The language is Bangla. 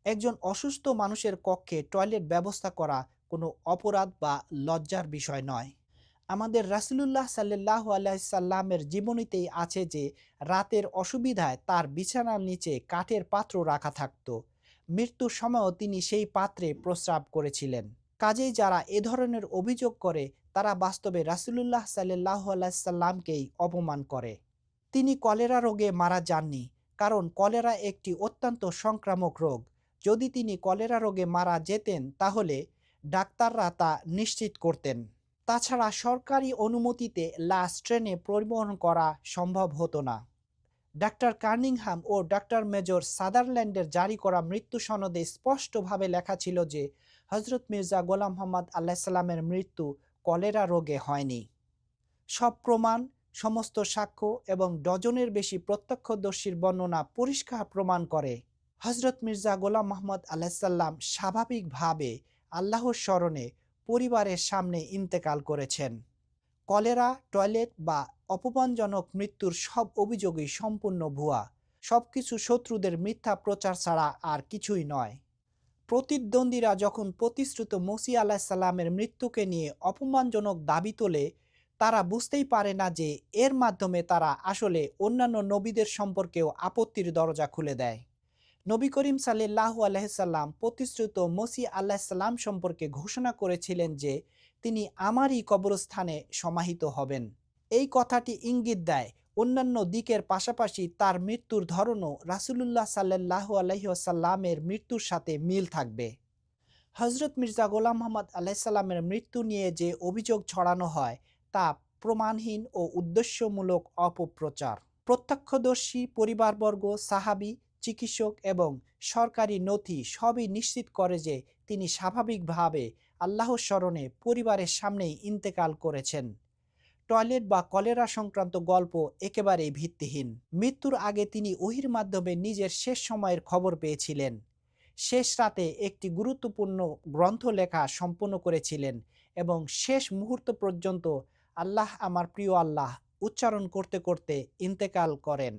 একজন অসুস্থ মানুষের কক্ষে টয়লেট ব্যবস্থা করা কোনো অপরাধ বা লজ্জার বিষয় নয়। আমাদের রাসূলুল্লাহ সাল্লাল্লাহু আলাইহি সাল্লামের জীবনীতেই আছে যে রাতের অসুবিধায় তার বিছানার নিচে কাঠের পাত্র রাখা থাকত। মৃত্যুর সময়ও তিনি সেই পাত্রে প্রস্রাব করেছিলেন। কাজেই যারা এ ধরনের অভিযোগ করে তারা বাস্তবে রাসূলুল্লাহ সাল্লাল্লাহু আলাইহি সাল্লামকেই অপমান করে। তিনি কলেরা রোগে মারা যাননি, কারণ কলেরা একটি অত্যন্ত সংক্রামক রোগ। যদি তিনি কলেরা রোগে মারা যেতেন তাহলে ডাক্তাররা তা নিশ্চিত করতেন। তাছাড়া সরকারি অনুমতিতে লাশ ট্রেনে পরিবহন করা সম্ভব হতো না। ডাক্তার কার্নিংহাম ও ডাক্তার মেজর সাদারল্যান্ডের জারি করা মৃত্যু সনদে স্পষ্টভাবে লেখা ছিল যে হজরত মির্জা গোলাম মোহাম্মদ আলাইসাল্লামের মৃত্যু কলেরা রোগে হয়নি। সব প্রমাণ, সমস্ত সাক্ষ্য এবং ডজনের বেশি প্রত্যক্ষদর্শীর বর্ণনা পরিষ্কার প্রমাণ করে হজরত মির্জা গোলাম মোহাম্মদ আলাইসাল্লাম স্বাভাবিকভাবে আল্লাহর স্মরণে পরিবারের সামনে ইন্তেকাল করেছেন। কলেরা, টয়লেট বা অপমানজনক মৃত্যুর সব অভিযোগই সম্পূর্ণ ভুয়া। সবকিছু শত্রুদের মিথ্যা প্রচার ছাড়া আর কিছুই নয়। প্রতিদ্বন্দ্বীরা যখন প্রতিশ্রুত মসিহ আলাহিসাল্লামের মৃত্যুকে নিয়ে অপমানজনক দাবি তোলে, তারা বুঝতেই পারে না যে এর মাধ্যমে তারা আসলে অন্যান্য নবীদের সম্পর্কেও আপত্তির দরজা খুলে দেয়। নবী করিম সাল্লাল্লাহু আলাইহিসাল্লাম প্রতিশ্রুত মসিহ আলাহিসাল্লাম সম্পর্কে ঘোষণা করেছিলেন যে তিনি আমারই কবরস্থানে সমাহিত হবেন। এই কথাটি ইঙ্গিত দেয় অন্যান্য দিকের পাশাপাশি তার মৃত্যুর ধরনও রাসূলুল্লাহ সাল্লাল্লাহু আলাইহি ওয়াসাল্লামের মৃত্যুর সাথে মিল থাকবে। হজরত মির্জা গোলাম মোহাম্মদ আলাইসাল্লামের মৃত্যু নিয়ে যে অভিযোগ ছড়ানো হয় তা প্রমাণহীন ও উদ্দেশ্যমূলক অপপ্রচার। প্রত্যক্ষদর্শী, পরিবারবর্গ, সাহাবী, চিকিৎসক এবং সরকারি নথি সবই নিশ্চিত করে যে তিনি স্বাভাবিকভাবে আল্লাহর স্মরণে পরিবারের সামনেই ইন্তেকাল করেছেন। টয়লেট বা কলেরা সংক্রান্ত গল্প একেবারেই ভিত্তিহীন। মৃত্যুর আগে তিনি ওহীর মাধ্যমে নিজের শেষ সময়ের খবর পেয়েছিলেন। শেষ রাতে একটি গুরুত্বপূর্ণ গ্রন্থ লেখা সম্পন্ন করেছিলেন এবং শেষ মুহূর্ত পর্যন্ত আল্লাহ আমার প্রিয় আল্লাহ উচ্চারণ করতে করতে ইন্তেকাল করেন।